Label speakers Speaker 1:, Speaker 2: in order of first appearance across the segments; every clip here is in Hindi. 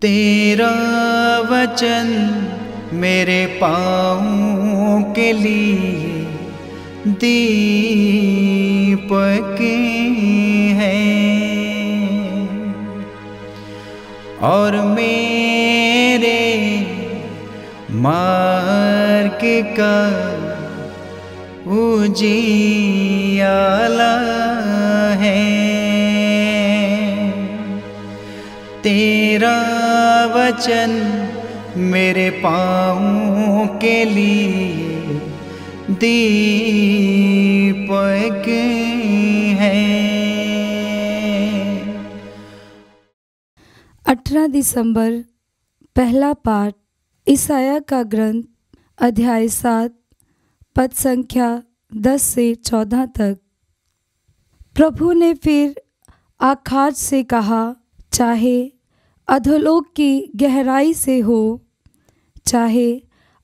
Speaker 1: तेरा वचन मेरे पाँवों के लिए दीपक है और मेरे मार्ग का उजियाला है। तेरा वचन मेरे पाँवों के लिए दीपक है।
Speaker 2: 18 दिसंबर पहला पाठ ईसाया का ग्रंथ अध्याय 7 पद संख्या 10 से 14 तक। प्रभु ने फिर आकाश से कहा, चाहे अधोलोक की गहराई से हो, चाहे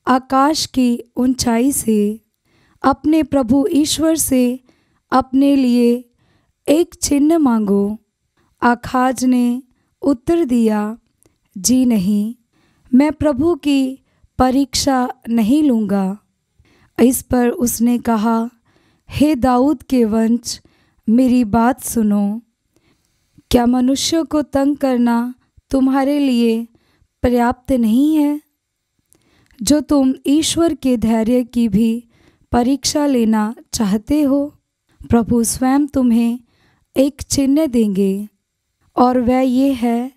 Speaker 2: आकाश की ऊंचाई से, अपने प्रभु ईश्वर से अपने लिए एक चिन्ह मांगो। आकाश ने उत्तर दिया, जी नहीं, मैं प्रभु की परीक्षा नहीं लूँगा। इस पर उसने कहा, हे दाऊद के वंश, मेरी बात सुनो। क्या मनुष्यों को तंग करना तुम्हारे लिए पर्याप्त नहीं है, जो तुम ईश्वर के धैर्य की भी परीक्षा लेना चाहते हो? प्रभु स्वयं तुम्हें एक चिन्ह देंगे, और वह ये है,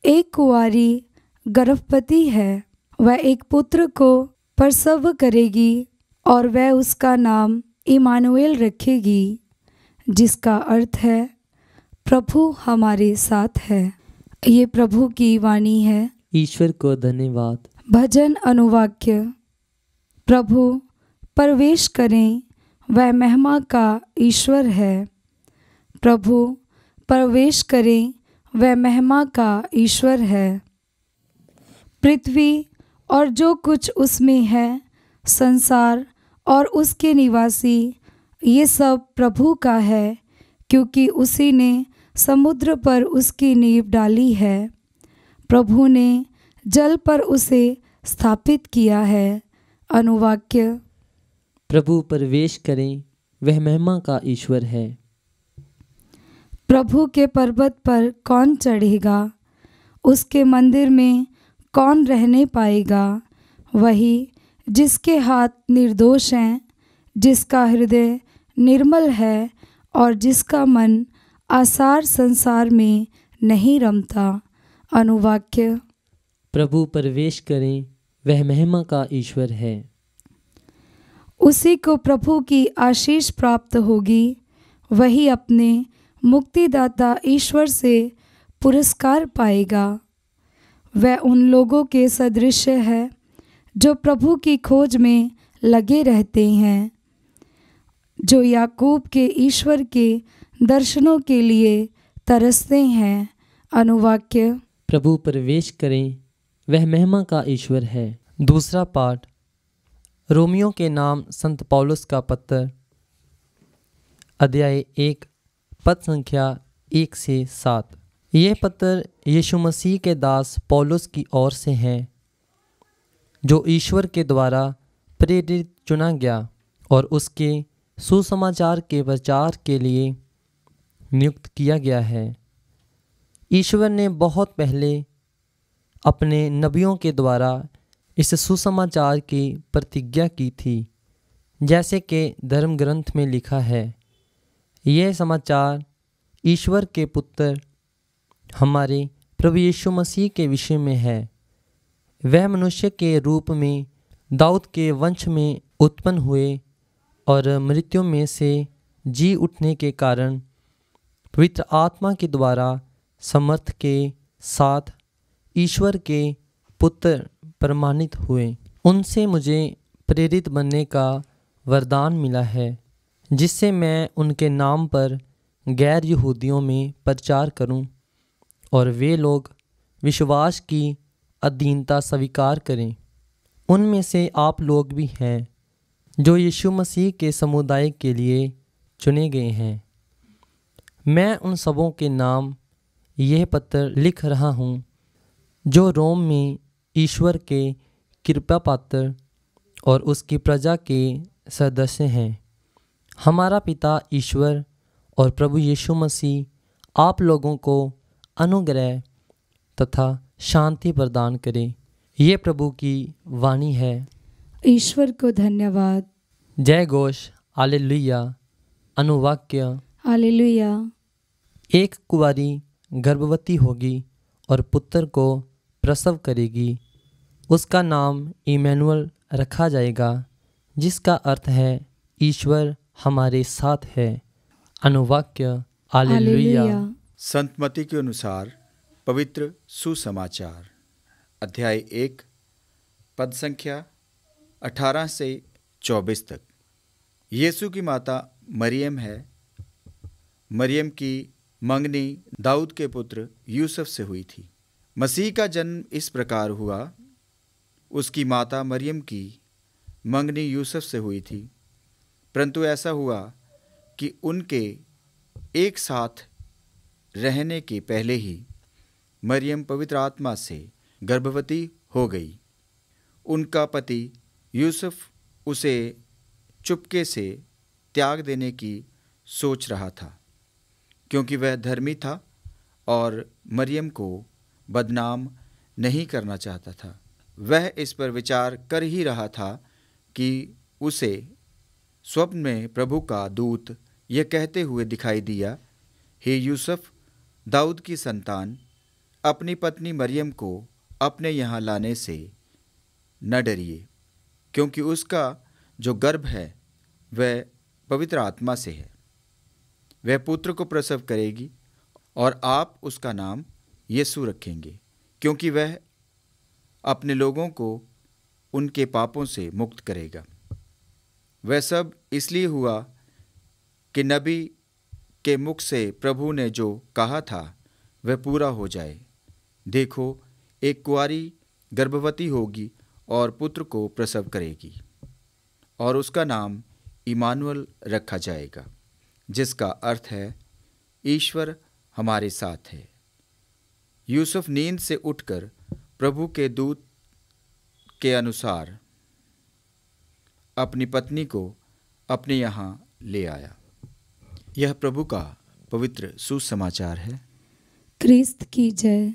Speaker 2: एक कुंवारी गर्भवती है, वह एक पुत्र को प्रसव करेगी और वह उसका नाम इमानुएल रखेगी, जिसका अर्थ है प्रभु हमारे साथ है। ये प्रभु की वाणी है।
Speaker 3: ईश्वर को धन्यवाद।
Speaker 2: भजन अनुवाक्य। प्रभु प्रवेश करें, वह महिमा का ईश्वर है। प्रभु प्रवेश करें, वह महिमा का ईश्वर है। पृथ्वी और जो कुछ उसमें है, संसार और उसके निवासी, ये सब प्रभु का है, क्योंकि उसी ने समुद्र पर उसकी नींव डाली है। प्रभु ने जल पर उसे स्थापित किया है। अनुवाक्य।
Speaker 3: प्रभु प्रवेश करें, वह महिमा का ईश्वर है।
Speaker 2: प्रभु के पर्वत पर कौन चढ़ेगा? उसके मंदिर में कौन रहने पाएगा? वही जिसके हाथ निर्दोष हैं, जिसका हृदय निर्मल है और जिसका मन आसार संसार में नहीं रमता। अनुवाक्य।
Speaker 3: प्रभु प्रवेश करें, वह महिमा का ईश्वर है।
Speaker 2: उसी को प्रभु की आशीष प्राप्त होगी, वही अपने मुक्तिदाता ईश्वर से पुरस्कार पाएगा। वह उन लोगों के सदृश है जो प्रभु की खोज में लगे रहते हैं, जो याकूब के ईश्वर के दर्शनों के लिए तरसते हैं। अनुवाक्य।
Speaker 3: प्रभु प्रवेश करें, वह महिमा का ईश्वर है। दूसरा पाठ रोमियों के नाम संत पौलुस का पत्र अध्याय 1 पद संख्या 1 से 7। यह पत्र यीशु मसीह के दास पौलुस की ओर से हैं, जो ईश्वर के द्वारा प्रेरित चुना गया और उसके सुसमाचार के प्रचार के लिए नियुक्त किया गया है। ईश्वर ने बहुत पहले अपने नबियों के द्वारा इस सुसमाचार की प्रतिज्ञा की थी, जैसे कि धर्म ग्रंथ में लिखा है, यह समाचार ईश्वर के पुत्र हमारे प्रभु यीशु मसीह के विषय में है। वह मनुष्य के रूप में दाऊद के वंश में उत्पन्न हुए और मृत्यु में से जी उठने के कारण पवित्र आत्मा के द्वारा समर्थ के साथ ईश्वर के पुत्र प्रमाणित हुए। उनसे मुझे प्रेरित बनने का वरदान मिला है, जिससे मैं उनके नाम पर गैर यहूदियों में प्रचार करूं और वे लोग विश्वास की अधीनता स्वीकार करें। उनमें से आप लोग भी हैं, जो यीशु मसीह के समुदाय के लिए चुने गए हैं। मैं उन सबों के नाम यह पत्र लिख रहा हूँ जो रोम में ईश्वर के कृपा पात्र और उसकी प्रजा के सदस्य हैं। हमारा पिता ईश्वर और प्रभु यीशु मसीह आप लोगों को अनुग्रह तथा शांति प्रदान करे। ये प्रभु की वाणी है।
Speaker 2: ईश्वर को धन्यवाद।
Speaker 3: जय घोष। हालेलुया। अनुवाक्य।
Speaker 2: हालेलुया।
Speaker 3: एक कुंवारी गर्भवती होगी और पुत्र को प्रसव करेगी। उसका नाम इमैनुअल रखा जाएगा, जिसका अर्थ है ईश्वर हमारे साथ है। अनुवाक्य। हालेलुया।
Speaker 4: संत मत्ती के अनुसार पवित्र सुसमाचार अध्याय 1 पद संख्या 18 से 24 तक। यीशु की माता मरियम है। मरियम की मंगनी दाऊद के पुत्र यूसुफ से हुई थी। मसीह का जन्म इस प्रकार हुआ। उसकी माता मरियम की मंगनी यूसुफ से हुई थी, परंतु ऐसा हुआ कि उनके एक साथ रहने के पहले ही मरियम पवित्र आत्मा से गर्भवती हो गई। उनका पति यूसुफ उसे चुपके से त्याग देने की सोच रहा था, क्योंकि वह धर्मी था और मरियम को बदनाम नहीं करना चाहता था। वह इस पर विचार कर ही रहा था कि उसे स्वप्न में प्रभु का दूत यह कहते हुए दिखाई दिया, हे यूसुफ, दाऊद की संतान, अपनी पत्नी मरियम को अपने यहाँ लाने से न डरिए, क्योंकि उसका जो गर्भ है वह पवित्र आत्मा से है। वह पुत्र को प्रसव करेगी और आप उसका नाम यीशु रखेंगे, क्योंकि वह अपने लोगों को उनके पापों से मुक्त करेगा। वह सब इसलिए हुआ कि नबी के मुख से प्रभु ने जो कहा था वह पूरा हो जाए। देखो, एक कुंवारी गर्भवती होगी और पुत्र को प्रसव करेगी और उसका नाम इमानुएल रखा जाएगा, जिसका अर्थ है ईश्वर हमारे साथ है। यूसुफ नींद से उठकर प्रभु के दूत के अनुसार अपनी पत्नी को अपने यहाँ ले आया। यह प्रभु का पवित्र सुसमाचार है।
Speaker 2: क्रिस्त की जय।